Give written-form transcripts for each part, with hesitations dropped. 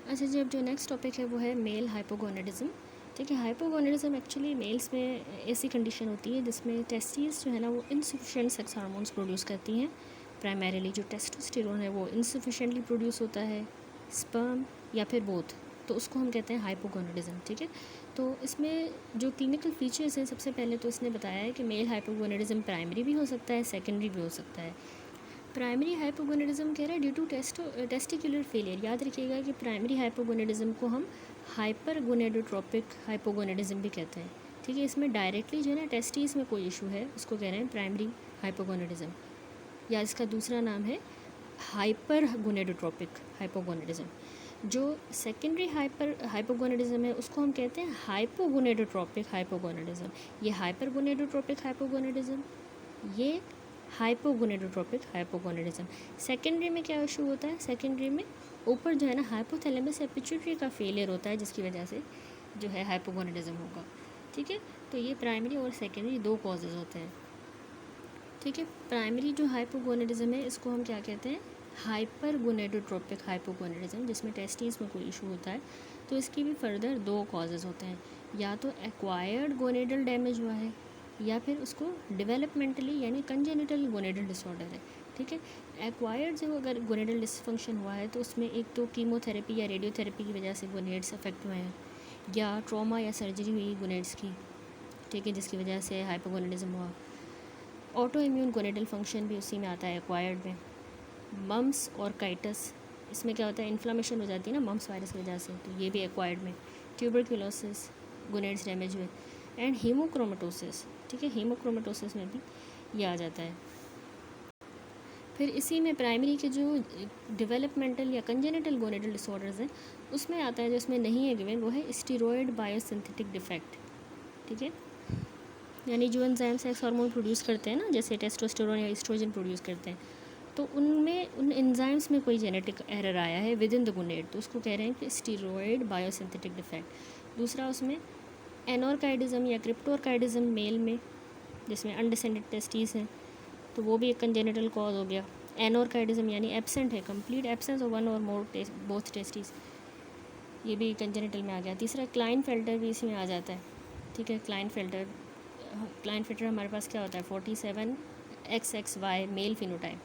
अच्छा जी, अब जो नेक्स्ट टॉपिक है वो है मेल हाइपोगोनेडिज्म। ठीक है, हाइपोगोनेडिज्म एक्चुअली मेल्स में ऐसी कंडीशन होती है जिसमें टेस्टिस जो है ना वो इनसफिशिएंट सेक्स हार्मोन्स प्रोड्यूस करती हैं। प्राइमरीली जो टेस्टोस्टेरोन है वो इनसफिशिएंटली प्रोड्यूस होता है, स्पर्म या फिर बोथ, तो उसको हम कहते हैं हाइपोगोनेडिज्म। ठीक है, तो इसमें जो क्लिनिकल फीचर्स हैं, सबसे पहले तो इसने बताया है कि मेल हाइपोगोनेडिज्म प्राइमरी भी हो सकता है, सेकेंडरी भी हो सकता है। प्राइमरी हाइपोगोनेडिज्म कह रहा है ड्यू टू टेस्टिकुलर फेलियर। याद रखिएगा कि प्राइमरी हाइपोगोनेडिज्म को हम हाइपरगोनेडोट्रोपिक हाइपोगोनेडिज्म भी कहते हैं। ठीक है, इसमें डायरेक्टली जो है ना टेस्टिस में कोई इशू है उसको कह रहे हैं प्राइमरी हाइपोगोनेडिज्म, या इसका दूसरा नाम है हाइपरगोनेडोट्रोपिक हाइपोगोनेडिज्म। जो सेकेंडरी हाइपोगोनेडिज्म है उसको हम कहते हैं हाइपोगोनेडोट्रोपिक हाइपोगोनेडिज्म। ये हाइपरगोनेडोट्रोपिक हाइपोगोनेडिज्म, ये हाइपोगोनेडोट्रोपिक हाइपोगोनेडिज्म। सेकेंडरी में क्या इशू होता है, सेकेंडरी में ऊपर जो है ना हाइपोथैलेमस या पिट्यूटरी का फेलियर होता है जिसकी वजह से जो है हाइपोगोनेडिज्म होगा। ठीक है, तो ये प्राइमरी और सेकेंडरी दो कॉजेज़ होते हैं। ठीक है, प्राइमरी जो हाइपोगोनेडिज्म है इसको हम क्या कहते हैं, हाइपरगोनेडोट्रोपिक हाइपोगोनेडिज्म, जिसमें टेस्टिस में कोई इशू होता है। तो इसकी भी फर्दर दो कॉजेज़ होते हैं, या तो एक्वायर्ड गोनेडल डैमेज हुआ है या फिर उसको डेवलपमेंटली यानी कंजेनिटल गोनेडल डिसऑर्डर है। ठीक है, एक्वायर्ड जो अगर गोनेडल डिसफंक्शन हुआ है तो उसमें एक तो कीमोथेरेपी या रेडियोथेरेपी की वजह से गोनेड्स अफेक्ट हुए हैं, या ट्रॉमा या सर्जरी हुई गोनेड्स की, ठीक है, जिसकी वजह से हाइपोगोनेडिज्म हुआ। ऑटो इम्यून गोनेडल फंक्शन भी उसी में आता है एक्वायर्ड में। मम्स और काइटस, इसमें क्या होता है, इन्फ्लामेशन हो जाती है ना मम्स वायरस की वजह से, तो ये भी एक्वायर्ड में। ट्यूबरक्यूलोसिस, गोनेड्स डैमेज हुए, एंड हीमोक्रोमेटोसिस। ठीक है, हीमोक्रोमेटोसिस में भी ये आ जाता है। फिर इसी में प्राइमरी के जो डेवलपमेंटल या कंजेनिटल गोनेडल डिसऑर्डर्स हैं उसमें आता है, जो इसमें नहीं है गिवन, वो है स्टीरॉयड बायोसिंथेटिक डिफेक्ट। ठीक है, यानी जो एंजाइम सेक्स हार्मोन प्रोड्यूस करते हैं ना, जैसे टेस्टोस्टेरोन या एस्ट्रोजन प्रोड्यूस करते हैं, तो उनमें उन एंजाइम्स में कोई जेनेटिक एरर आया है विद इन द गोनेड, तो उसको कह रहे हैं कि स्टीरॉयड बायोसिंथेटिक डिफेक्ट। दूसरा उसमें एनोरकाइडिज्म या क्रिप्टोरकाइडिज्म मेल में, जिसमें अनडिसेंडेड टेस्टीज हैं, तो वो भी एक कंजेनिटल कॉज हो गया। एनोरकाइडिज्म यानी एब्सेंट है, कंप्लीट एब्सेंस ऑफ वन और मोर बोथ टेस्टीज, ये भी कंजेनिटल में आ गया। तीसरा क्लाइनफेल्टर भी इसमें आ जाता है। ठीक है, क्लाइनफेल्टर हमारे पास क्या होता है, 47XXY मेल फिनोटाइप।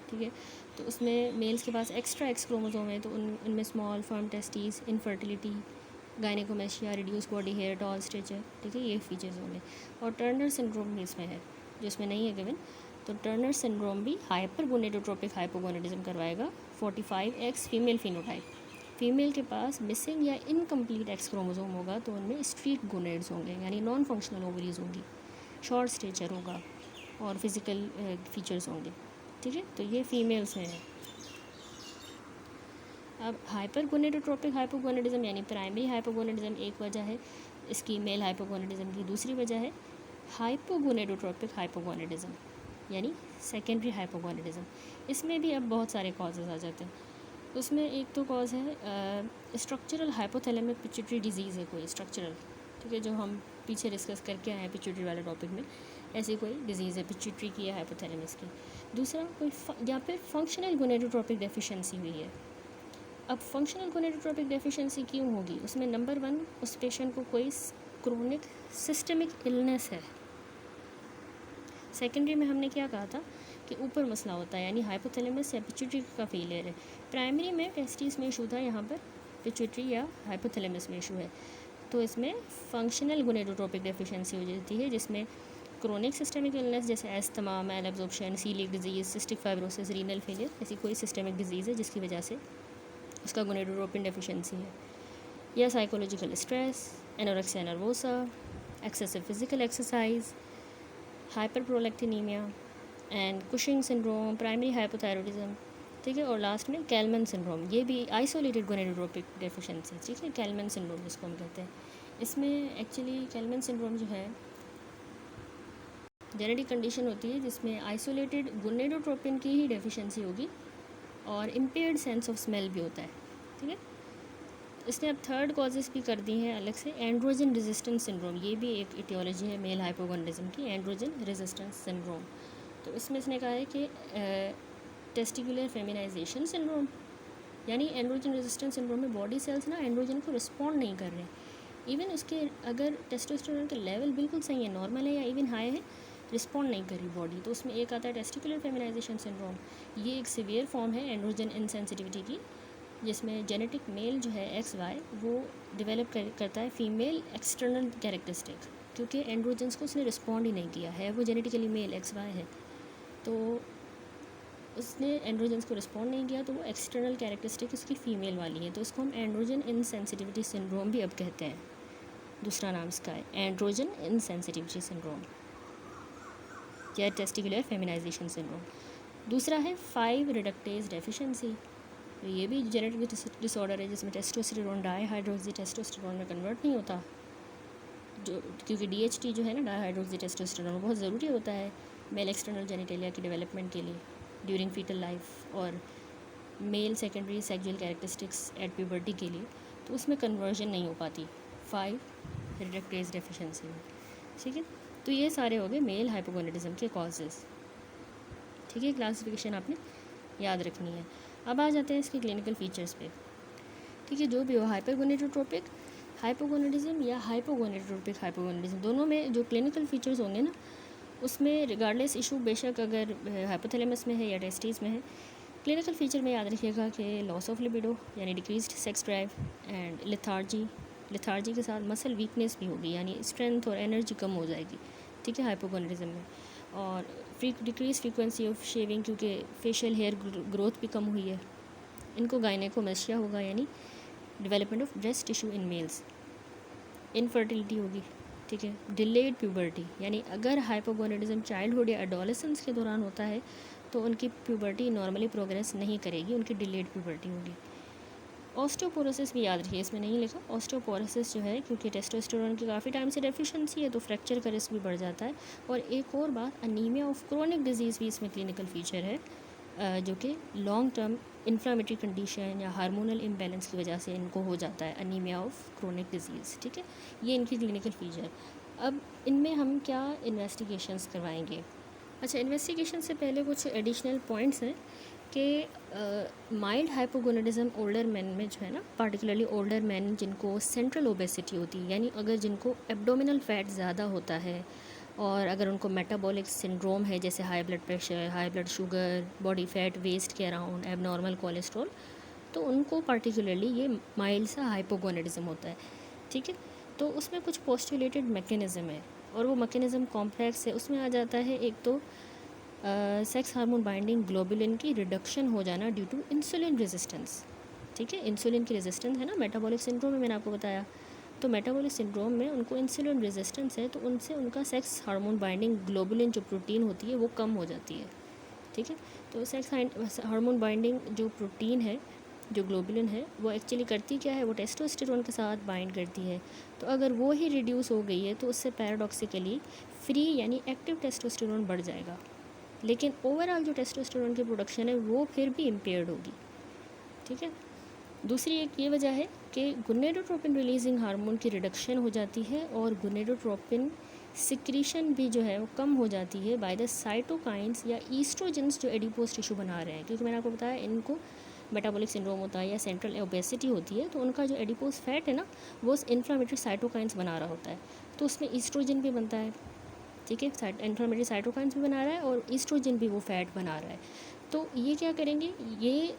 ठीक है, तो उसमें मेल्स के पास एक्स्ट्रा एक्स क्रोमोसोम है, तो उनमें small firm testes, infertility, gynaecomastia, reduce body hair, tall stature, ठीक है, ये फीचर्स होंगे। और टर्नर सिंड्रोम भी इसमें है, जो इसमें नहीं है गिवन, तो टर्नर सिंड्रोम भी हाइपरगोनेडोट्रोपिक हाइपोगोनेडिज्म करवाएगा। 45X फीमेल फिनोटाइप, फीमेल के पास मिसिंग या इनकम्प्लीट एक्स क्रोमोसोम होगा, तो उनमें स्ट्रीट गोनेड्स होंगे यानी नॉन फंक्शनल ओवरीज होंगी, शॉर्ट स्टेचर होगा और फिजिकल फीचर्स होंगे। ठीक है, तो ये फीमेल्स हैं। अब हाइपरगोनेडोट्रोपिक हाइपोगोनेडिज्म यानी प्राइमरी हाइपोगोनेडिज्म एक वजह है इसकी मेल हाइपोगोनेडिज्म की, दूसरी वजह है हाइपोगोनेडोट्रोपिक हाइपोगोनेडिज्म यानी सेकेंडरी हाइपोगोनेडिज्म। इसमें भी अब बहुत सारे कॉजेज़ आ जाते हैं। उसमें एक तो कॉज है स्ट्रक्चरल हाइपोथैलेमिक पिट्यूटरी डिजीज़ है कोई स्ट्रक्चरल, ठीक है, जो हम पीछे डिस्कस करके आए हैं पिट्यूटरी वाले टॉपिक में, ऐसी कोई डिजीज़ है पिट्यूटरी की या हाइपोथैलेमस की। दूसरा कोई या फिर फंक्शनल गोनेडोट्रोपिक डेफिशिएंसी हुई है। अब फंक्शनल गोनेडोट्रोपिक डेफिशिएंसी क्यों होगी, उसमें नंबर 1 उस पेशेंट को कोई क्रोनिक सिस्टमिक इलनेस है। सेकेंडरी में हमने क्या कहा था कि ऊपर मसला होता है यानी हाइपोथैलेमस या पिट्यूटरी का फेलियर है। प्राइमरी में टेस्टिस में इशू था, यहाँ पर पिट्यूटरी या हाइपोथैलेमस में इशू है, तो इसमें फंक्शनल गोनेडोट्रोपिक डेफिशिएंसी हो जाती है, जिसमें क्रोनिक सिस्टमिक इलनेस जैसे asthma, malabsorption, coeliac disease, cystic fibrosis, renal failure, ऐसी कोई सिस्टमिक डिजीज़ है जिसकी वजह से उसका गोनेडोट्रोपिन डेफिशिएंसी है, या psychological stress, anorexia nervosa, excessive physical exercise, hyperprolactinaemia and Cushing syndrome, primary hypothyroidism. ठीक है, और लास्ट में कैलमन सिंड्रोम, ये भी आइसोलेटेड गोनेडोट्रोपिक डेफिशिएंसी। ठीक है, कैलमन सिंड्रोम जिसको हम कहते हैं, इसमें एक्चुअली कैलमन सिंड्रोम जो है जेनेटिक कंडीशन होती है जिसमें आइसोलेटेड गोनेडोट्रोपिन की ही डेफिशिएंसी होगी और इम्पेयर्ड सेंस ऑफ स्मेल भी होता है। ठीक है, इसने अब थर्ड कॉजेज़ भी कर दी हैं अलग से, एंड्रोजन रेजिस्टेंस सिंड्रोम, ये भी एक इटियोलॉजी है मेल हाइपोगोनेडिज्म की, एंड्रोजन रेजिस्टेंस सिंड्रोम। तो इसमें इसने कहा है कि टेस्टिकुलर फेमिनाइजेशन सिंड्रोम, यानी एंड्रोजन रेजिस्टेंस सिंड्रोम में बॉडी सेल्स ना एंड्रोजन को रिस्पॉन्ड नहीं कर रहे हैं। इवन उसके अगर टेस्टोस्टेरोन के लेवल बिल्कुल सही है, नॉर्मल है या इवन हाई है, रिस्पॉन्ड नहीं कर रही बॉडी। तो उसमें एक आता है टेस्टिकुलर फेमिनाइजेशन सिंड्रोम। ये एक सीवियर फॉर्म है एंड्रोजन इनसेंसिटिविटी की, जिसमें जेनेटिक मेल जो है XY वो डेवलप करता है फीमेल एक्सटर्नल कैरेक्टरिस्टिक, क्योंकि एंड्रोजन्स को उसने रिस्पॉन्ड ही नहीं किया है, वो जेनेटिकली मेल XY है, तो उसने एंड्रोजन्स को रिस्पॉन्ड नहीं किया, तो वो एक्सटर्नल कैरेक्टरिस्टिक उसकी फ़ीमेल वाली है, तो इसको हम एंड्रोजन इनसेंसिटिविटी सिंड्रोम भी अब कहते हैं। दूसरा नाम इसका है एंड्रोजन इनसेंसिटिविटी सिंड्रोम या टेस्टिकुलर फेमिनाइजेशन सिंड्रोम। दूसरा है 5 रिडक्टेज डेफिशिएंसी। तो ये भी जेनेटिक डिसऑर्डर है जिसमें टेस्टोस्टेरोन डाईहाइड्रोक्सी टेस्टोस्टेरोन में कन्वर्ट नहीं होता, जो क्योंकि DHT जो है ना, डाईहाइड्रोक्सी टेस्टोस्टेरोन, बहुत ज़रूरी होता है मेल एक्सटर्नल जेनिटेलिया की डेवलपमेंट के लिए ड्यूरिंग फीटल लाइफ और male secondary sexual characteristics at puberty के लिए, तो उसमें कन्वर्जन नहीं हो पाती 5 रिडक्टेज डेफिशिएंसी में। ठीक है, तो ये सारे हो गए मेल हाइपोगोनेडिज्म के कॉजेज़। ठीक है, क्लासिफिकेशन आपने याद रखनी है। अब आ जाते हैं इसके क्लिनिकल फीचर्स पे। ठीक है, जो भी हो, हाइपरगोनेडोट्रोपिक हाइपोगोनेडिज्म या हाइपोगोनेडोट्रोपिक हाइपोगोनेडिज्म, दोनों में जो क्लिनिकल फीचर्स होंगे ना, उसमें रिगार्डलेस इशू बेशक अगर हाइपोथैलेमस में है या टेस्टिस में है, क्लिनिकल फीचर में याद रखिएगा कि लॉस ऑफ लिबिडो यानी decreased sex drive and lethargy के साथ मसल वीकनेस भी होगी, यानी स्ट्रेंथ और एनर्जी कम हो जाएगी। ठीक है, हाइपोगोनेडिज्म में। और डिक्रीज फ्रीक्वेंसी ऑफ शेविंग, क्योंकि फेशियल हेयर ग्रोथ भी कम हुई है। इनको गायनेकोमेस्टिया होगा, यानी development of breast tissue in males. Infertility होगी। ठीक है, डिलेड प्यूबर्टी, यानी अगर हाइपोगोनेडिज्म चाइल्डहुड या एडोलेसेंस के दौरान होता है तो उनकी प्यूबर्टी नॉर्मली प्रोग्रेस नहीं करेगी, उनकी डिलेड प्यूबर्टी होगी। ऑस्टियोपोरोसिस भी याद रखिए, इसमें नहीं लिखा। ऑस्टियोपोरोसिस जो है, क्योंकि टेस्टोस्टेरोन की काफ़ी टाइम से डेफिशिएंसी है तो फ्रैक्चर का रिस्क भी बढ़ जाता है। और एक और बात, अनीमिया ऑफ क्रोनिक डिजीज़ भी इसमें क्लिनिकल फीचर है, जो कि लॉन्ग टर्म इन्फ्लामेटरी कंडीशन या हार्मोनल इम्बैलेंस की वजह से इनको हो जाता है अनीमिया ऑफ क्रोनिक डिजीज़। ठीक है, ये इनकी क्लिनिकल फीचर। अब इनमें हम क्या इन्वेस्टिगेशंस करवाएंगे? अच्छा, इन्वेस्टिगेशन से पहले कुछ एडिशनल पॉइंट्स हैं कि माइल्ड हाइपोगोनेडिज्म ओल्डर मैन में जो है ना, पार्टिकुलरली ओल्डर मैन जिनको सेंट्रल ओबेसिटी होती है, यानी अगर जिनको एब्डोमिनल फैट ज़्यादा होता है और अगर उनको मेटाबॉलिक सिंड्रोम है, जैसे high blood pressure, high blood sugar, body fat waist के अराउंड, एबनॉर्मल कोलेस्ट्रॉल, तो उनको पार्टिकुलरली ये माइल्ड सा हाइपोगोनेडिज्म होता है। ठीक है, तो उसमें कुछ पोस्टुलेटेड मैकेनिज़्म है और वो मैकेनिज़्म कॉम्प्लेक्स है। उसमें आ जाता है एक तो सेक्स हार्मोन बाइंडिंग ग्लोबुलिन की रिडक्शन हो जाना ड्यू टू इंसुलिन रेजिस्टेंस। ठीक है, इंसुलिन की रेजिस्टेंस है ना मेटाबॉलिक सिंड्रोम में, मैंने आपको बताया। तो मेटाबॉलिक सिंड्रोम में उनको इंसुलिन रेजिस्टेंस है, तो उनसे उनका सेक्स हार्मोन बाइंडिंग ग्लोबुलिन जो प्रोटीन होती है वो कम हो जाती है। ठीक है, तो सेक्स हार्मोन बाइंडिंग जो प्रोटीन है, जो ग्लोबुलिन है, वो एक्चुअली करती क्या है, वो टेस्टोस्टेरोन के साथ बाइंड करती है। तो अगर वो ही रिड्यूस हो गई है तो उससे पैराडॉक्सिकली फ्री यानी एक्टिव टेस्टोस्टेरोन बढ़ जाएगा, लेकिन ओवरऑल जो टेस्टोस्टेरोन की प्रोडक्शन है वो फिर भी इम्पेयर्ड होगी। ठीक है, दूसरी एक ये वजह है कि गोनेडोट्रोपिन रिलीजिंग हार्मोन की रिडक्शन हो जाती है और गोनेडोट्रोपिन सिक्रीशन भी जो है वो कम हो जाती है बाय द साइटोकाइंस या ईस्ट्रोजेंस जो एडिपोज टिश्यू बना रहे हैं, क्योंकि मैंने आपको बताया इनको मेटाबॉलिक सिंड्रोम होता है या सेंट्रल ओबेसिटी होती है, तो उनका जो एडिपोज फैट है ना, वो इन्फ्लामेटरी साइटोकाइंस बना रहा होता है, तो उसमें ईस्ट्रोजन भी बनता है। ठीक है, इन्फ्लामेटरी साइटोकाइंस भी बना रहा है और ईस्ट्रोजन भी वो फैट बना रहा है। तो ये क्या करेंगे, ये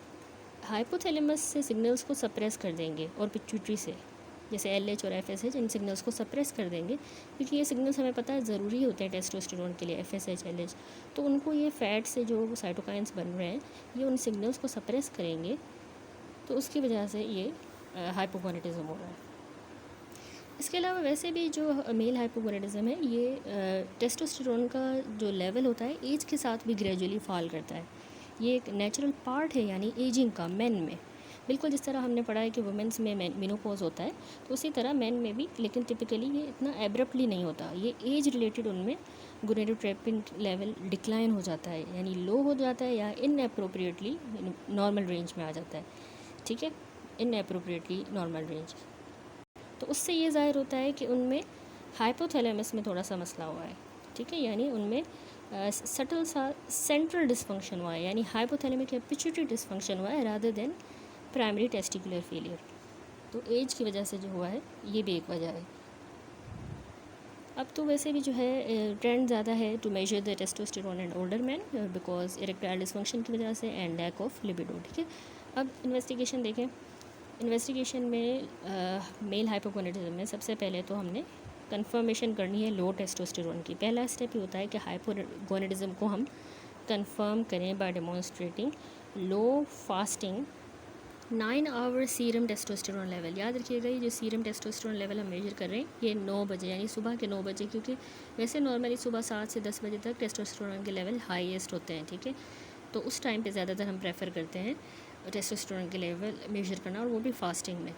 हाइपोथैलेमस से सिग्नल्स को सप्रेस कर देंगे और पिट्यूटरी से, जैसे LH और FSH, इन सिग्नल्स को सप्रेस कर देंगे, क्योंकि ये सिग्नल्स हमें पता है ज़रूरी होते हैं टेस्टोस्टेरोन के लिए, FSH LH। तो उनको ये फैट से जो साइटोकाइंस बन रहे हैं ये उन सिग्नल्स को सप्रेस करेंगे, तो उसकी वजह से ये हाइपोगोनेडिज्म हो रहा है। इसके अलावा वैसे भी जो मेल हाइपोगोनेडिज्म है, ये टेस्टोस्टेरोन का जो लेवल होता है एज के साथ भी ग्रेजुअली फॉल करता है। ये एक नेचुरल पार्ट है, यानी एजिंग का मेन में, बिल्कुल जिस तरह हमने पढ़ा है कि वुमेंस में मेनोपॉज होता है, तो उसी तरह मेन में भी, लेकिन टिपिकली ये इतना एब्रप्टली नहीं होता। ये एज रिलेटेड उनमें गोनेडोट्रोपिन लेवल डिक्लाइन हो जाता है, यानी लो हो जाता है या इनअप्रोप्रिएटली नॉर्मल रेंज में आ जाता है। ठीक है, इनअप्रोप्रिएटली नॉर्मल रेंज। तो उससे ये ज़ाहिर होता है कि उनमें हाइपोथैलेमस में थोड़ा सा मसला हुआ है। ठीक है, यानी उनमें सटल सा सेंट्रल डिस्फंक्शन हुआ है, यानी हाइपोथैलेमिक या पिट्यूटरी डिस्फंक्शन हुआ है rather than primary testicular failure. तो एज की वजह से जो हुआ है ये भी एक वजह है। अब तो वैसे भी जो है ट्रेंड ज़्यादा है to measure the testosterone in older man because erectile dysfunction की वजह से एंड लैक ऑफ लिबिडो। ठीक है, अब इन्वेस्टिगेशन देखें। इन्वेस्टिगेशन में मेल हाइपोगोनेडिज्म में सबसे पहले तो हमने कंफर्मेशन करनी है लो टेस्टोस्टेरोन की। पहला स्टेप ये होता है कि हाइपोगोनेडिज्म को हम कंफर्म करें by demonstrating low fasting 9 hour serum testosterone level. याद रखिएगा ये जो सीरम टेस्टोस्टेरोन लेवल हम मेजर कर रहे हैं ये 9 बजे यानी सुबह के 9 बजे, क्योंकि वैसे नॉर्मली सुबह 7 से 10 बजे तक टेस्टोस्टेरोन के लेवल हाईएस्ट होते हैं। ठीक है, तो उस टाइम पे ज़्यादातर हम प्रेफर करते हैं टेस्टोस्टेरोन के लेवल मेजर करना, और वो भी फास्टिंग में।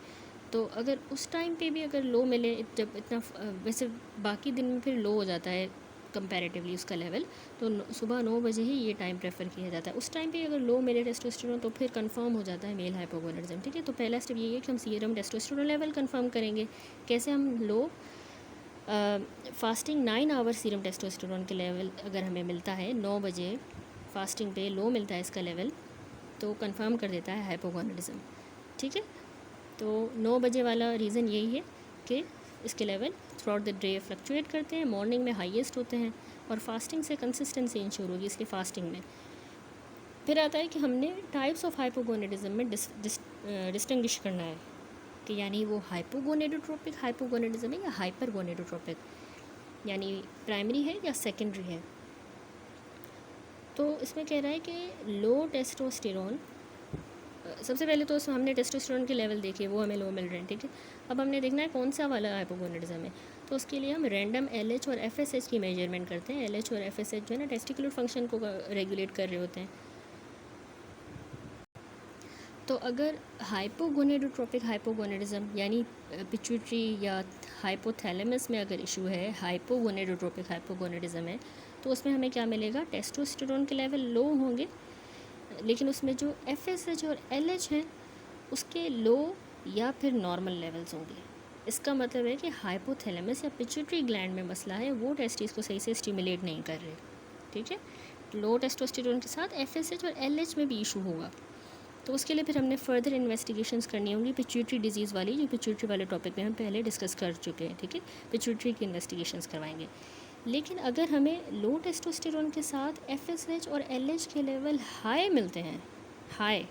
तो अगर उस टाइम पे भी अगर लो मिले, जब इतना वैसे बाकी दिन में फिर लो हो जाता है कंपैरेटिवली उसका लेवल, तो सुबह 9 बजे ही ये टाइम प्रेफर किया जाता है। उस टाइम पे अगर लो मिले टेस्टोस्टेरोन तो फिर कंफर्म हो जाता है मेल हाइपोगोनेडिज्म। ठीक है, तो पहला स्टेप ये है कि हम सीरम टेस्टोस्टेरोन लेवल कंफर्म करेंगे। कैसे? हम लो फास्टिंग 9 आवर सीरम टेस्टोस्टेरोन के लेवल अगर हमें मिलता है 9 बजे फास्टिंग पे लो मिलता है इसका लेवल, तो कंफर्म कर देता है हाइपोगोनेडिज्म। ठीक है, तो 9 बजे वाला रीज़न यही है कि इसके level through out the day fluctuate करते हैं, मॉर्निंग में हाईएस्ट होते हैं और फास्टिंग से कंसिस्टेंसी इंश्योर होगी इसकी फास्टिंग में। फिर आता है कि हमने टाइप्स ऑफ हाइपोगोनेडिज्म में डिस्टिंग्विश करना है कि यानी वो हाइपोगोनेडोट्रोपिक हाइपोगोनेडिज्म है या हाइपरगोनेडोट्रोपिक, यानी प्राइमरी है या सेकेंडरी है। तो इसमें कह रहा है कि लो टेस्टोस्टेरोन, सबसे पहले तो उसमें हमने टेस्टोस्टेरोन के लेवल देखे, वो हमें लो मिल रहे हैं। ठीक है, अब हमने देखना है कौन सा वाला हाइपोगोनेडिज्म है। तो उसके लिए हम रैंडम LH और FSH की मेजरमेंट करते हैं। LH और FSH जो है ना टेस्टिकुलर फंक्शन को रेगुलेट कर रहे होते हैं। तो अगर हाइपोगोनेडोट्रोपिक हाइपोगोनेडिज्म यानी पिट्यूटरी या हाइपोथैलेमस में अगर इशू है, हाइपोगोनेडोट्रोपिक हाइपोगोनेडिज्म है, तो उसमें हमें क्या मिलेगा? टेस्टोस्टेरोन के लेवल लो होंगे, लेकिन उसमें जो FSH और LH हैं उसके लो या फिर नॉर्मल लेवल्स होंगे। इसका मतलब है कि हाइपोथैलेमस या पिट्यूटरी ग्लैंड में मसला है, वो टेस्टिस को सही से स्टिमुलेट नहीं कर रहे। ठीक है, लो टेस्टोस्टेरोन के साथ FSH और LH में भी इशू होगा। तो उसके लिए फिर हमने फर्दर इन्वेस्टिगेशंस करनी होंगी पिट्यूटरी डिजीज़ वाली, जो पिट्यूटरी वाले टॉपिक में हम पहले डिस्कस कर चुके हैं। ठीक है, पिट्यूटरी की इन्वेस्टिगेशंस करवाएंगे। लेकिन अगर हमें लो टेस्टोस्टेरोन के साथ FSH और LH के लेवल हाई मिलते हैं, हाई,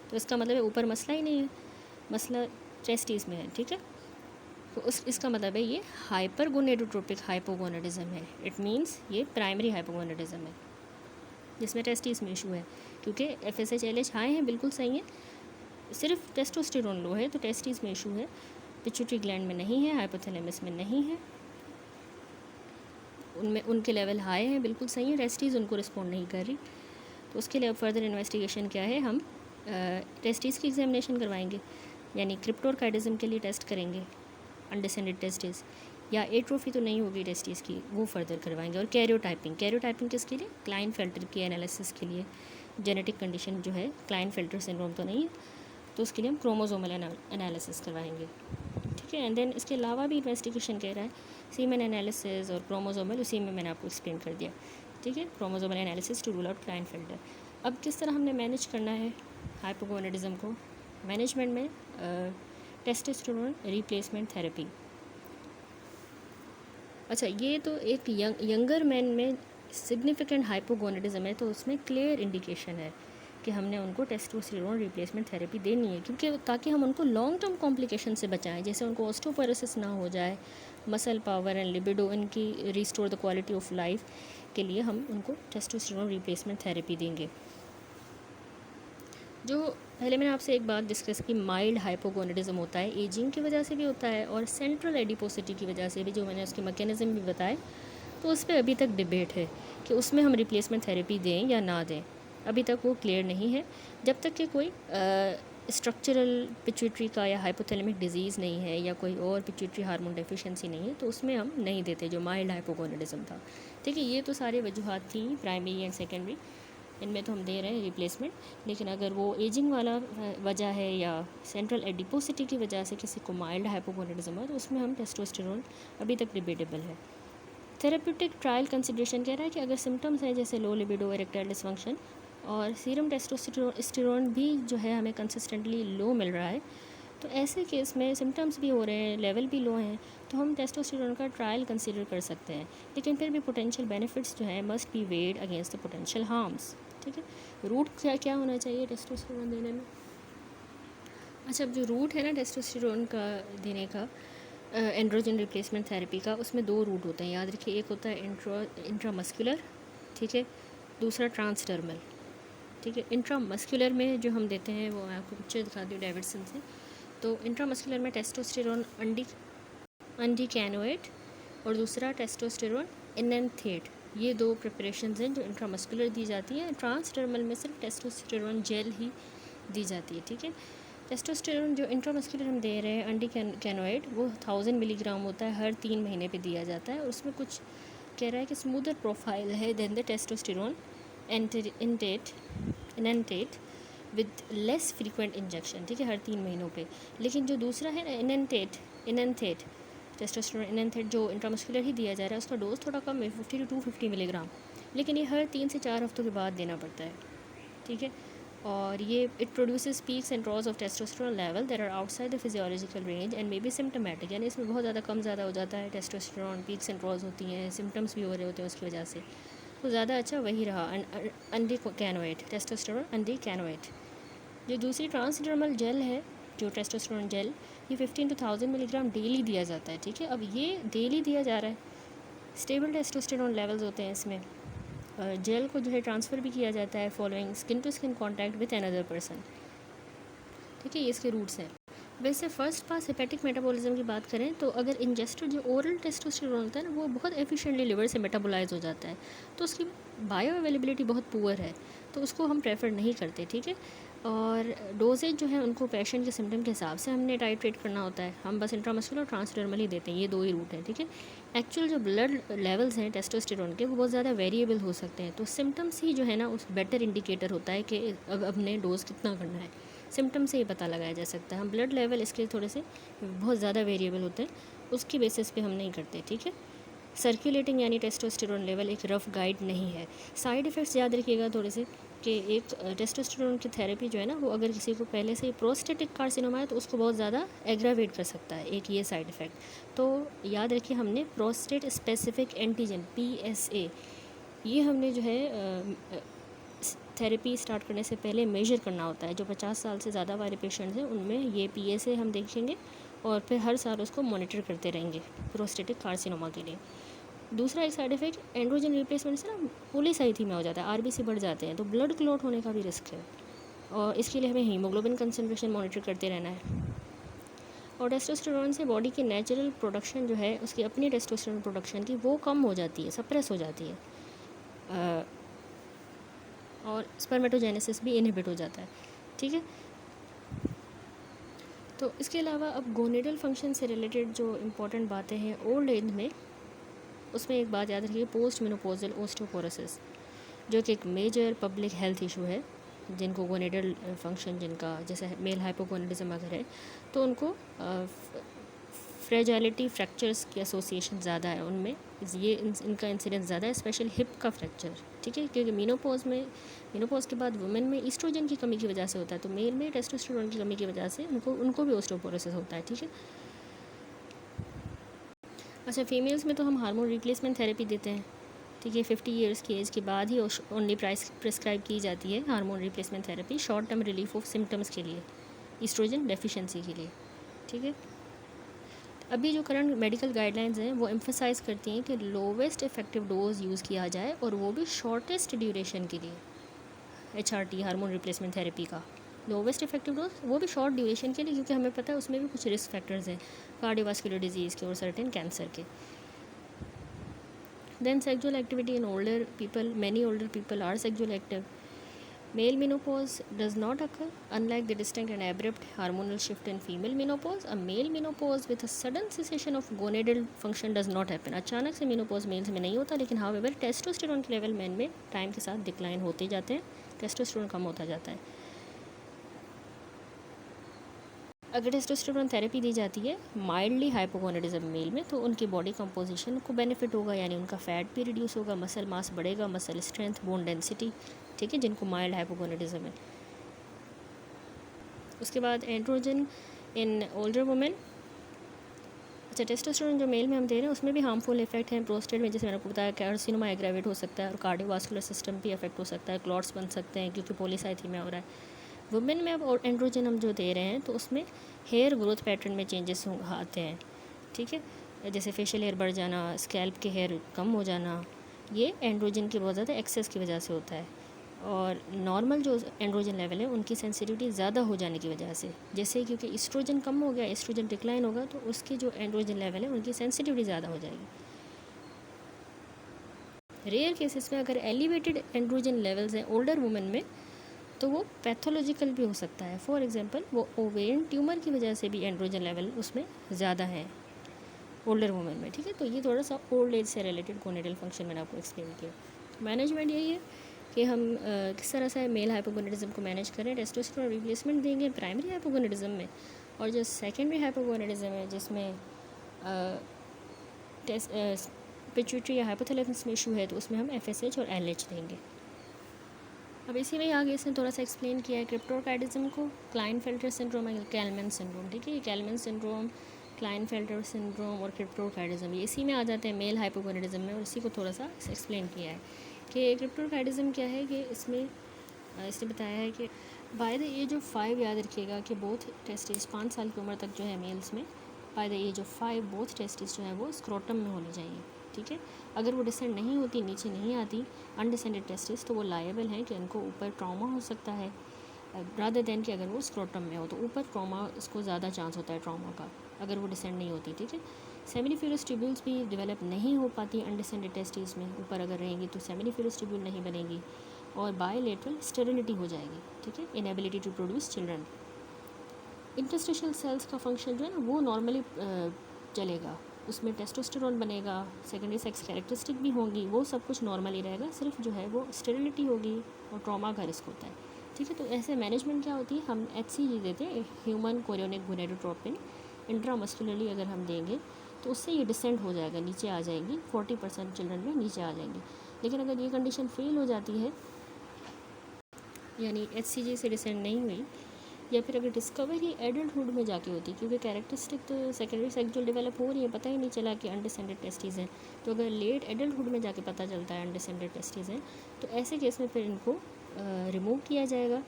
तो इसका मतलब है ऊपर मसला ही नहीं है, मसला टेस्टिस में है। ठीक है, तो इसका मतलब है ये हाइपरगोनेडोट्रोपिक हाइपोगोनेडिज्म है। इट मीन्स ये प्राइमरी हाइपोगोनेडिज्म है जिसमें टेस्टिस में इशू है, क्योंकि FSH LH हाई हैं, बिल्कुल सही है, सिर्फ टेस्टोस्टेरोन लो है, तो टेस्टिस में इशू है, पिट्यूटरी ग्लैंड में नहीं है, हाइपोथैलेमस में नहीं है, उनमें उनके लेवल हाई हैं, बिल्कुल सही है, टेस्टिस उनको रिस्पॉन्ड नहीं कर रही। तो उसके लिए अब फर्दर इन्वेस्टिगेशन क्या है, हम टेस्टिस की एग्जामिनेशन करवाएंगे, यानी क्रिप्टोरकाइडिज्म के लिए टेस्ट करेंगे, अनडिसेंडेड टेस्टिस, या एट्रोफी तो नहीं होगी टेस्टिस की, वो फर्दर करवाएंगे। और कैरियोटाइपिंग किसके लिए? क्लाइनफेल्टर की एनालिसिस के लिए। जेनेटिक कंडीशन जो है क्लाइनफेल्टर सिंड्रोम तो नहीं है, तो उसके लिए हम क्रोमोसोमल एनालिसिस करवाएंगे। ठीक है, एंड देन इसके अलावा भी इन्वेस्टिगेशन कह रहा है सीमेन एनालिसिस और क्रोमोसोमल, उसी में मैंने आपको एक्सप्लेन कर दिया। ठीक है, chromosomal analysis to rule out Klinefelter. अब किस तरह हमने मैनेज करना है हाइपोगोनेडिज्म को? मैनेजमेंट में टेस्टोस्टेरोन रिप्लेसमेंट थेरेपी। अच्छा, ये तो एक यंगर मैन में सिग्निफिकेंट हाइपोगोनेडिज्म है, तो उसमें क्लियर इंडिकेशन है कि हमने उनको टेस्टोस्टेरोन रिप्लेसमेंट थेरेपी देनी है, क्योंकि ताकि हम उनको लॉन्ग टर्म कॉम्प्लिकेशन से बचाएं, जैसे उनको ऑस्टियोपोरोसिस ना हो जाए, मसल पावर एंड लिबिडो इनकी restore the quality of life के लिए हम उनको टेस्टोस्टेरोन रिप्लेसमेंट थेरेपी देंगे। जो पहले मैंने आपसे एक बात डिस्कस की, माइल्ड हाइपोगोनेडिज्म होता है, एजिंग की वजह से भी होता है और सेंट्रल एडिपोसिटी की वजह से भी, जो मैंने उसके मैकेनिज़्म भी बताए, तो उस पर अभी तक डिबेट है कि उसमें हम रिप्लेसमेंट थेरेपी दें या ना दें। अभी तक वो क्लियर नहीं है। जब तक कि कोई स्ट्रक्चरल पिट्यूटरी का या हाइपोथैलेमिक डिजीज़ नहीं है या कोई और पिट्यूटरी हार्मोन डेफिशिएंसी नहीं है, तो उसमें हम नहीं देते जो माइल्ड हाइपोगोनेडिज्म था। ठीक है, ये तो सारे वजूहात थी प्राइमरी एंड सेकेंडरी, इनमें तो हम दे रहे हैं रिप्लेसमेंट। लेकिन अगर वो एजिंग वाला वजह है या सेंट्रल एडिपोसिटी की वजह से किसी को माइल्ड हाइपोगोनेडिज्म है, तो उसमें हम टेस्टोस्टेरोन अभी तक डिबेटेबल है। थेरेप्यूटिक ट्रायल कंसिडरेशन कह रहा है कि अगर सिम्टम्स हैं जैसे लो लिबिडो, इरेक्टाइल डिसफंक्शन, और सीरम टेस्टोस्टेरोन भी जो है हमें कंसिस्टेंटली लो मिल रहा है, तो ऐसे केस में सिम्टम्स भी हो रहे हैं, लेवल भी लो हैं, तो हम टेस्टोस्टेरोन का ट्रायल कंसीडर कर सकते हैं। लेकिन फिर भी पोटेंशियल बेनिफिट्स जो है must be weighed against the potential harms. ठीक है, रूट क्या क्या होना चाहिए टेस्टोस्टेरोन देने में? अच्छा, अब जो रूट है ना टेस्टोस्टेरोन का देने का एंड्रोजन रिप्लेसमेंट थेरेपी का, उसमें 2 रूट होते हैं, याद रखिए। एक होता है इंट्रामस्कुलर, ठीक है, दूसरा ट्रांसडर्मल। ठीक है, इंट्रामस्कुलर में जो हम देते हैं वो मैं आपको पिक्चर दिखाती हूँ डेविडसन से। तो इंट्रामस्कुलर में टेस्टोस्टेरोन अंडीकैनोएट और दूसरा टेस्टोस्टेरोन इनएंथेट, ये 2 प्रिपरेशंस हैं जो इंट्रामस्कुलर दी जाती है। ट्रांसडर्मल में सिर्फ टेस्टोस्टेरोन जेल ही दी जाती है। ठीक है, टेस्टोस्टेरोन जो इंट्रामस्कुलर हम दे रहे हैं अंडीकैनोएट, वो 1000 मिलीग्राम होता है, हर 3 महीने पे दिया जाता है। और उसमें कुछ कह रहा है कि स्मूदर प्रोफाइल है than the testosterone enanthate with less frequent injection. ठीक है, हर 3 महीनों पे। लेकिन जो दूसरा है इनएंथेट टेस्टोस्टेरोन इनएंथेट जो इंट्रामस्कुलर ही दिया जा रहा है, उसका डोज थोड़ा कम है, 50 to 250 मिलीग्राम, लेकिन ये हर 3 से 4 हफ्तों के बाद देना पड़ता है। ठीक है, और ये it produces peaks and troughs of testosterone level that are outside the physiological range and may be symptomatic, यानी इसमें बहुत ज़्यादा कम ज़्यादा हो जाता है, टेस्टोस्टेरोन पीक्स एंड ट्रॉल्स होती हैं, सिम्टम्स भी हो रहे होते हैं उसकी वजह से। तो ज़्यादा अच्छा वही रहा अंडीकैनोएट, टेस्टोस्टेरोन अंडीकैनोएट। जो दूसरी ट्रांसडर्मल जेल है, जो टेस्टोस्टेरोन जेल, ये 15 to 1000 मिलीग्राम डेली दिया जाता है। ठीक है, अब ये डेली दिया जा रहा है, स्टेबल टेस्टोस्टेरोन लेवल्स होते हैं इसमें। जेल को जो है ट्रांसफ़र भी किया जाता है following skin to skin contact with another person. ठीक है, ये इसके रूट्स हैं। वैसे फर्स्ट पास हेपेटिक मेटाबॉलिज्म की बात करें तो अगर इंजेस्टेड जो ओरल टेस्टोस्टेरोन होता है ना, वो बहुत एफिशिएंटली लिवर से मेटाबोलाइज हो जाता है, तो उसकी बायो अवेलेबिलिटी बहुत पुअर है, तो उसको हम प्रेफर नहीं करते। ठीक है, और डोजेज जो है उनको पेशेंट के सिम्टम के हिसाब से हमने टाइट्रेट करना होता है। हम बस इंट्रामस्कुलर और ट्रांसडर्मल ही देते हैं, ये 2 ही रूट हैं। ठीक है, एक्चुअल जो ब्लड लेवल्स हैं टेस्टोस्टेरोन के, वो बहुत ज़्यादा वेरिएबल हो सकते हैं, तो सिम्टम्स ही जो है ना उस बेटर इंडिकेटर होता है कि अब हमने डोज कितना करना है, सिम्टम से ही पता लगाया जा सकता है। हम ब्लड लेवल इसके थोड़े से बहुत ज़्यादा वेरिएबल होते हैं, उसकी बेसिस पे हम नहीं करते। ठीक है, सर्कुलेटिंग यानी टेस्टोस्टेरोन लेवल एक रफ़ गाइड नहीं है। साइड इफ़ेक्ट्स याद रखिएगा थोड़े से, कि एक टेस्टोस्टेरोन की थेरेपी जो है ना, वो अगर किसी को पहले से प्रोस्टेटिक कार्सिनोमा है तो उसको बहुत ज़्यादा एग्रावेट कर सकता है, एक ये साइड इफ़ेक्ट। तो याद रखिए, हमने प्रोस्टेट स्पेसिफिक एंटीजन PSA, ये हमने जो है थेरेपी स्टार्ट करने से पहले मेजर करना होता है। जो 50 साल से ज़्यादा वाले पेशेंट्स हैं उनमें ये PSA हम देखेंगे और फिर हर साल उसको मॉनिटर करते रहेंगे प्रोस्टेटिक कार्सिनोमा के लिए। दूसरा एक साइड इफ़ेक्ट एंड्रोजन रिप्लेसमेंट से ना पॉलीसाइथीमिया में हो जाता है, RBC बढ़ जाते हैं, तो ब्लड क्लॉट होने का भी रिस्क है, और इसके लिए हमें हीमोग्लोबिन कंसनट्रेशन मॉनिटर करते रहना है। और टेस्टोस्टेरोन से बॉडी की नेचुरल प्रोडक्शन जो है, उसकी अपनी टेस्टोस्टेरोन प्रोडक्शन की, वो कम हो जाती है, सप्रेस हो जाती है, और स्पर्मेटोजेनेसिस भी इनहिबिट हो जाता है। ठीक है, तो इसके अलावा अब गोनेडल फंक्शन से रिलेटेड जो इम्पोर्टेंट बातें हैं ओल्ड एज में, उसमें एक बात याद रखिए, पोस्ट मेनोपॉजल ओस्टियोपोरोसिस, जो कि एक मेजर पब्लिक हेल्थ इशू है। जिनको गोनेडल फंक्शन, जिनका जैसे मेल हाइपोगोनेडिज्म अगर है, तो उनको फ्रेजाइलिटी फ्रैक्चर्स की एसोसिएशन ज़्यादा है उनमें, ये इनका इंसिडेंस ज़्यादा है, स्पेशल हिप का फ्रैक्चर। ठीक है, क्योंकि मीनोपॉज के बाद वुमेन में ईस्ट्रोजन की कमी की वजह से होता है, तो मेल में टेस्टोस्टेरोन की कमी की वजह से उनको भी ओस्टियोपोरोसिस होता है। ठीक है, अच्छा, फीमेल्स में तो हम हार्मोन रिप्लेसमेंट थेरेपी देते हैं। ठीक है, 50 ईयर्स की एज के बाद ही ओनली प्रिस्क्राइब की जाती है hormone replacement therapy, short term relief of symptoms के लिए, ईस्ट्रोजन डेफिशिएंसी के लिए। ठीक है, अभी जो करंट मेडिकल गाइडलाइंस हैं वो एम्फोसाइज़ करती हैं कि लोवेस्ट इफेक्टिव डोज यूज़ किया जाए, और वो भी शॉर्टेस्ट ड्यूरेशन के लिए। HRT हार्मोन रिप्लेसमेंट थेरेपी का लोवेस्ट इफेक्टिव डोज, वो भी शॉर्ट ड्यूरेशन के लिए, क्योंकि हमें पता है उसमें भी कुछ रिस्क फैक्टर्स हैं, कार्डियोवास्कुलर डिजीज़ के और सर्टेन कैंसर के। Then sexual activity in older people, many older people are sexual active. Male menopause does not occur, unlike the distinct and abrupt hormonal shift in female menopause. A male menopause with a sudden cessation of gonadal function does not happen. अचानक से menopause mails में नहीं होता, लेकिन however testosterone के level man में time के साथ डिक्लाइन होते जाते हैं, टेस्टोस्टेरोन कम होता जाता है। अगर टेस्टोस्टेरोन थेरेपी दी जाती है माइल्डली हाइपोगोनेडिज्म मेल में, तो उनकी बॉडी कंपोजिशन को बेनिफिट होगा, यानी उनका फैट भी रिड्यूस होगा, मसल मास बढ़ेगा, मसल स्ट्रेंथ, बोन डेंसिटी। ठीक है, जिनको माइल्ड हाइपोगोनेडिज्म है। उसके बाद एंड्रोजन इन ओल्डर वुमेन। अच्छा, टेस्टोस्टेरोन जो मेल में हम दे रहे हैं उसमें भी हार्मफुल इफेक्ट हैं प्रोस्टेट में, जैसे मैंने आपको बताया कार्सिनोमा एग्रेवेट हो सकता है और कार्डियोवास्कुलर सिस्टम भी अफेक्ट हो सकता है, क्लॉट्स बन सकते हैं क्योंकि पॉलीसाइथीमिया हो रहा है। वुमेन में अब एंड्रोजन हम जो दे रहे हैं तो उसमें हेयर ग्रोथ पैटर्न में चेंजेस आते हैं, ठीक है, जैसे फेशियल हेयर बढ़ जाना, स्कैल्प के हेयर कम हो जाना, ये एंड्रोजन की बहुत ज़्यादा एक्सेस की वजह से होता है। और नॉर्मल जो एंड्रोजन लेवल है उनकी सेंसिटिविटी ज़्यादा हो जाने की वजह से, जैसे क्योंकि एस्ट्रोजन कम हो गया, एस्ट्रोजन डिक्लाइन होगा तो उसकी जो एंड्रोजन लेवल है उनकी सेंसिटिविटी ज़्यादा हो जाएगी। रेयर केसेस में अगर एलिवेटेड एंड्रोजन लेवल्स हैं ओल्डर वुमेन में तो वो पैथोलॉजिकल भी हो सकता है। फॉर एग्जांपल वो ओवेरियन ट्यूमर की वजह से भी एंड्रोजन लेवल उसमें ज़्यादा है ओल्डर वुमेन में, ठीक है। तो ये थोड़ा सा ओल्ड एज से रिलेटेड गोनेडल फंक्शन मैंने आपको एक्सप्लेन किया। मैनेजमेंट यही है कि हम किस तरह से मेल हाइपोगोनेडिज्म को मैनेज करें। टेस्टोस्टेरोन रिप्लेसमेंट देंगे प्राइमरी हाइपोगोनेडिज्म में, और जो सेकेंडरी हाइपोगोनेडिज्म है जिसमें पिट्यूटरी या हाइपोथैलेमस में इशू है तो उसमें हम FSH और LH देंगे। अब इसी में आगे इसने थोड़ा सा एक्सप्लेन किया है क्रिप्टोकार्डिज्म को, क्लाइनफेल्टर सिंड्रोम और कैलमैन सिंड्रोम, ठीक है। कैलमैन सिंड्रोम, क्लाइनफेल्टर सिंड्रोम और क्रिप्टोकार्डिज्म ये इसी में आ जाते हैं मेल हाइपोगोनेडिज्म में, और इसी को थोड़ा सा एक्सप्लेन किया है कि क्रिप्टोकार्डिज्म क्या है। कि इसमें इसने बताया है कि बाय द एज ऑफ 5, याद रखिएगा कि बोथ टेस्टिस 5 साल की उम्र तक जो है मेल्स में, by the age of 5 both testis जो है वो स्क्रोटम में होनी चाहिए, ठीक है। अगर वो डिसेंड नहीं होती, नीचे नहीं आती अनडिसेंडेड टेस्टिस, तो वो लायबल हैं कि उनको ऊपर ट्रॉमा हो सकता है रादर देन कि अगर वो स्क्रोटम में हो, तो ऊपर ट्रॉमा इसको ज़्यादा चांस होता है ट्रॉमा का अगर वो डिसेंड नहीं होती, ठीक है। सेमिनिफेरस ट्यूब्यूल्स भी डेवलप नहीं हो पाती अनडिसेंडेड टेस्टिस में, ऊपर अगर रहेंगी तो सेमिनिफेरस ट्यूब्यूल नहीं बनेगी, और बायलेटरल स्टेरिलिटी हो जाएगी, ठीक है, inability to produce children. Interstitial cells का फंक्शन जो है ना वो नॉर्मली चलेगा, उसमें टेस्टोस्टेरोन बनेगा, सेकेंडरी सेक्स कैरेक्टरिस्टिक भी होंगी, वो सब कुछ नॉर्मली रहेगा, सिर्फ जो है वो स्टेरिलिटी होगी और ट्रॉमा का रिस्क होता है, ठीक है। तो ऐसे मैनेजमेंट क्या होती है, हम HCG देते हैं, ह्यूमन कोरियोनिक गोनेडोट्रोपिन, इंट्रामस्कुलरली अगर हम देंगे तो उससे ये डिसेंड हो जाएगा, नीचे आ जाएगी, 40% चिल्ड्रन में नीचे आ जाएंगे। लेकिन अगर ये कंडीशन फेल हो जाती है, यानी HCG से डिसेंड नहीं हुई, या फिर अगर डिस्कवरी एडल्टहुड में जाके होती है, क्योंकि कैरेक्टरिस्टिक तो सेकेंडरी सेक्सुअल डेवलप हो रही है, पता ही नहीं चला कि अनडिसेंडेड टेस्टिस हैं, तो अगर लेट एडल्टहुड में जाके पता चलता है अनडिसेंडेड टेस्टिस हैं, तो ऐसे केस में फिर इनको रिमूव किया जाएगा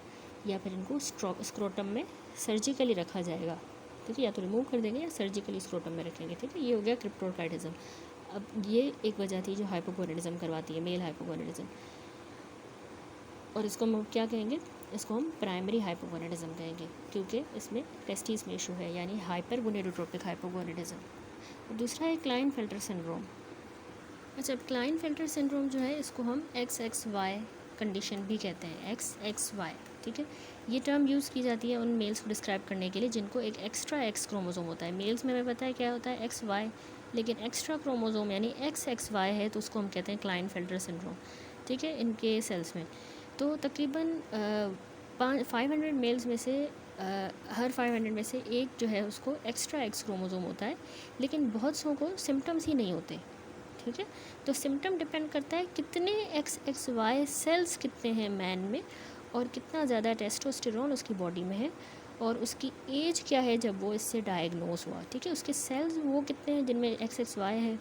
या फिर इनको स्क्रोटम में सर्जिकली रखा जाएगा, ठीक है, या तो रिमूव कर देंगे या सर्जिकली स्क्रोटम में रखेंगे, ठीक है। ये हो गया क्रिप्टोकार्डिज्म। अब ये एक वजह थी जो हाइपोगोनेडिज्म करवाती है, मेल हाइपोगोनेडिज्म, और इसको हम क्या कहेंगे, इसको हम प्राइमरी हाइपोगोनेडिज्म कहेंगे, क्योंकि इसमें टेस्टिस में इशू है, यानी हाइपर गोनेडोट्रोपिक हाइपोगोनेडिज्म। दूसरा है क्लाइनफेल्टर सिंड्रोम। अच्छा, क्लाइनफेल्टर सिंड्रोम जो है इसको हम XXY कंडीशन भी कहते हैं, XXY, ठीक है। ये टर्म यूज़ की जाती है उन मेल्स को डिस्क्राइब करने के लिए जिनको एक एक्स्ट्रा X क्रोमोसोम होता है। मेल्स में हमें पता है क्या होता है XY, लेकिन एक्स्ट्रा क्रोमोसोम यानी XXY है तो उसको हम कहते हैं क्लाइनफेल्टर सिंड्रोम, ठीक है, इनके सेल्स में। तो तकरीबन 500 मेल्स में से हर 500 में से एक जो है उसको एक्स्ट्रा X क्रोमोसोम होता है, लेकिन बहुत सौ को सिम्टम्स ही नहीं होते, ठीक है। तो सिम्टम डिपेंड करता है कितने XXY सेल्स कितने हैं मैन में, और कितना ज़्यादा टेस्टोस्टेरोन उसकी बॉडी में है, और उसकी एज क्या है जब वो इससे डायग्नोस हुआ, ठीक है। उसके सेल्स वो कितने हैं जिनमें XXY है,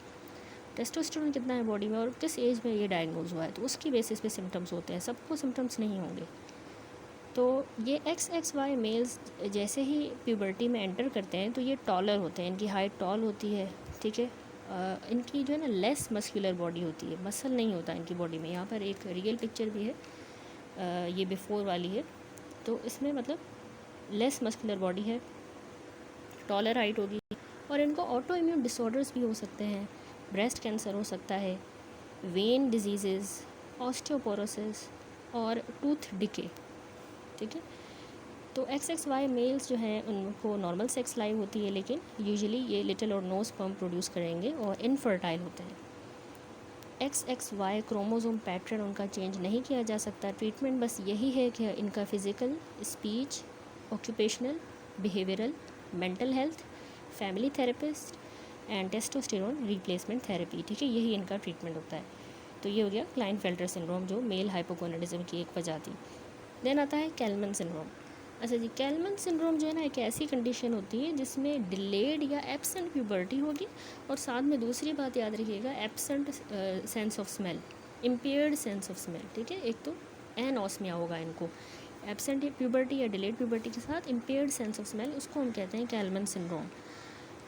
टेस्टोस्टेरोन कितना है बॉडी में, और किस एज में ये डायग्नोज हुआ है, तो उसकी बेसिस पे सिम्टम्स होते हैं, सबको सिम्टम्स नहीं होंगे। तो ये XXY मेल्स जैसे ही प्यूबर्टी में एंटर करते हैं तो ये टॉलर होते हैं, इनकी हाइट टॉल होती है, ठीक है। इनकी जो है ना लेस मस्कुलर बॉडी होती है, मसल नहीं होता इनकी बॉडी में। यहाँ पर एक रियल पिक्चर भी है, ये बिफोर वाली है, तो इसमें मतलब लेस मस्कुलर बॉडी है, टॉलर हाइट होगी, और इनको ऑटो इम्यून डिसऑर्डर्स भी हो सकते हैं, ब्रेस्ट कैंसर हो सकता है, वेन डिजीज़, ऑस्टियोपोरोसिस और टूथ डिके, ठीक है। तो XXY मेल्स जो हैं उनको नॉर्मल सेक्स लाइफ होती है, लेकिन यूजुअली ये लिटिल और नो स्पर्म प्रोड्यूस करेंगे और इनफर्टाइल होते हैं। XXY क्रोमोसोम पैटर्न उनका चेंज नहीं किया जा सकता। ट्रीटमेंट बस यही है कि इनका physical, speech, occupational, behavioural, mental health, family therapist and testosterone replacement therapy, ठीक है, यही इनका ट्रीटमेंट होता है। तो ये हो गया क्लाइनफेल्टर सिंड्रोम, जो मेल हाइपोगोनेडिज्म की एक वजह थी। देन आता है कैलमन सिंड्रोम। अच्छा जी, कैलमन सिंड्रोम जो है ना एक ऐसी कंडीशन होती है जिसमें डिलेड या एब्सेंट प्यूबर्टी होगी, और साथ में दूसरी बात याद रखिएगा, absent sense of smell, impaired sense of smell. ठीक है, एक तो एनोस्मिया होगा इनको, एब्सेंट प्यूबर्टी या डिलेड प्यूबर्टी के साथ इम्पेयर्ड सेंस ऑफ स्मेल, उसको हम कहते हैं कैलमन सिंड्रोम।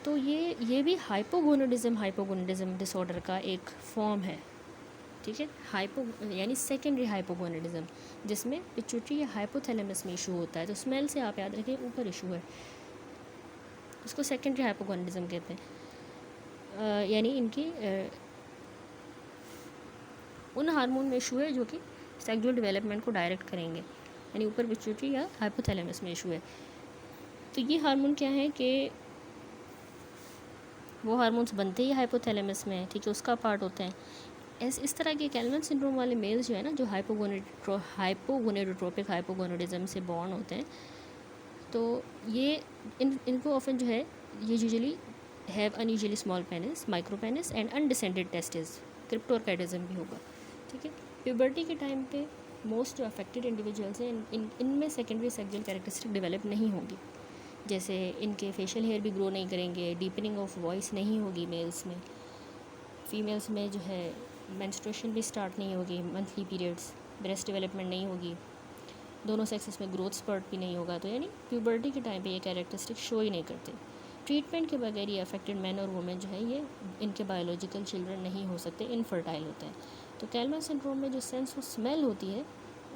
तो ये भी हाइपोगोनेडिज्म डिसऑर्डर का एक फॉर्म है। ठीक है, हाइपो यानी सेकेंडरी हाइपोगोनेडिज्म, जिसमें पिट्यूटरी या हाइपोथैलेमस में इशू होता है। तो स्मेल से आप याद रखें ऊपर इशू है, उसको सेकेंडरी हाइपोगोनेडिज्म कहते हैं। यानी इनकी उन हार्मोन में इशू है जो कि सेक्सुअल डेवलपमेंट को डायरेक्ट करेंगे, यानी ऊपर पिट्यूटरी या हाइपोथैलेमस में इशू है। तो ये हार्मोन क्या है कि वो हार्मोन्स बनते ही हाइपोथैलेमस में है। ठीक है, उसका पार्ट होते हैं। इस तरह के कैलमन सिंड्रोम वाले मेल्स जो है ना, जो हाइपोगोनेडोट्रोपिक हाइपोगोनेडिज्म से बॉर्न होते हैं, तो ये इनको ऑफन जो है ये usually have unusually small penis, micro penis and undescended testis, cryptorchidism भी होगा। ठीक है, प्यूबर्टी के टाइम पे मोस्ट जो अफेक्टेड इंडिविजुअल्स हैं इनमें सेकेंडरी सेक्सुअल कैरेक्टरिस्टिक डेवलप नहीं होगी, जैसे इनके फेशियल हेयर भी ग्रो नहीं करेंगे, डीपनिंग ऑफ वॉइस नहीं होगी मेल्स में, फीमेल्स में जो है मेंस्ट्रुएशन भी स्टार्ट नहीं होगी, मंथली पीरियड्स, ब्रेस्ट डेवलपमेंट नहीं होगी, दोनों सेक्सेस में ग्रोथ स्पर्ट भी नहीं होगा। तो यानी प्यूबर्टी के टाइम पे ये कैरेक्टरिस्टिक शो ही नहीं करते। ट्रीटमेंट के बगैर ये अफेक्टेड मैन और वुमेन जो है ये इनके बायोलॉजिकल चिल्ड्रन नहीं हो सकते, इनफर्टाइल होते हैं। तो कैलमन सिंड्रोम में जो सेंस ऑफ स्मेल होती है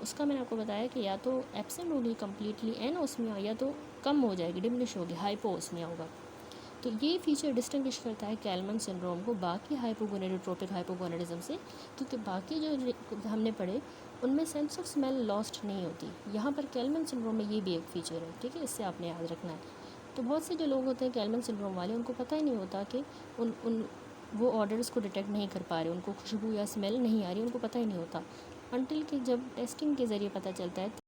उसका मैंने आपको बताया कि या तो एब्सेंट होगी कम्प्लीटली एनोस्मिया, या तो कम हो जाएगी, डिमिनिश होगी, हाइपोस्मिया होगा। तो ये फीचर डिस्टिंग्विश करता है कैलमन सिंड्रोम को बाकी हाइपोगोनेडोट्रोपिक हाइपोगोनेडिज्म से, क्योंकि बाकी जो हमने पढ़े उनमें सेंस ऑफ स्मेल लॉस्ट नहीं होती, यहाँ पर कैलमन सिंड्रोम में ये भी एक फ़ीचर है। ठीक है, इससे आपने याद रखना है। तो बहुत से जो लोग होते हैं कैलमन सिंड्रोम वाले, उनको पता ही नहीं होता कि वो ऑर्डर्स को डिटेक्ट नहीं कर पा रहे, उनको खुशबू या स्मेल नहीं आ रही, उनको पता ही नहीं होता, अनटिल कि जब टेस्टिंग के ज़रिए पता चलता है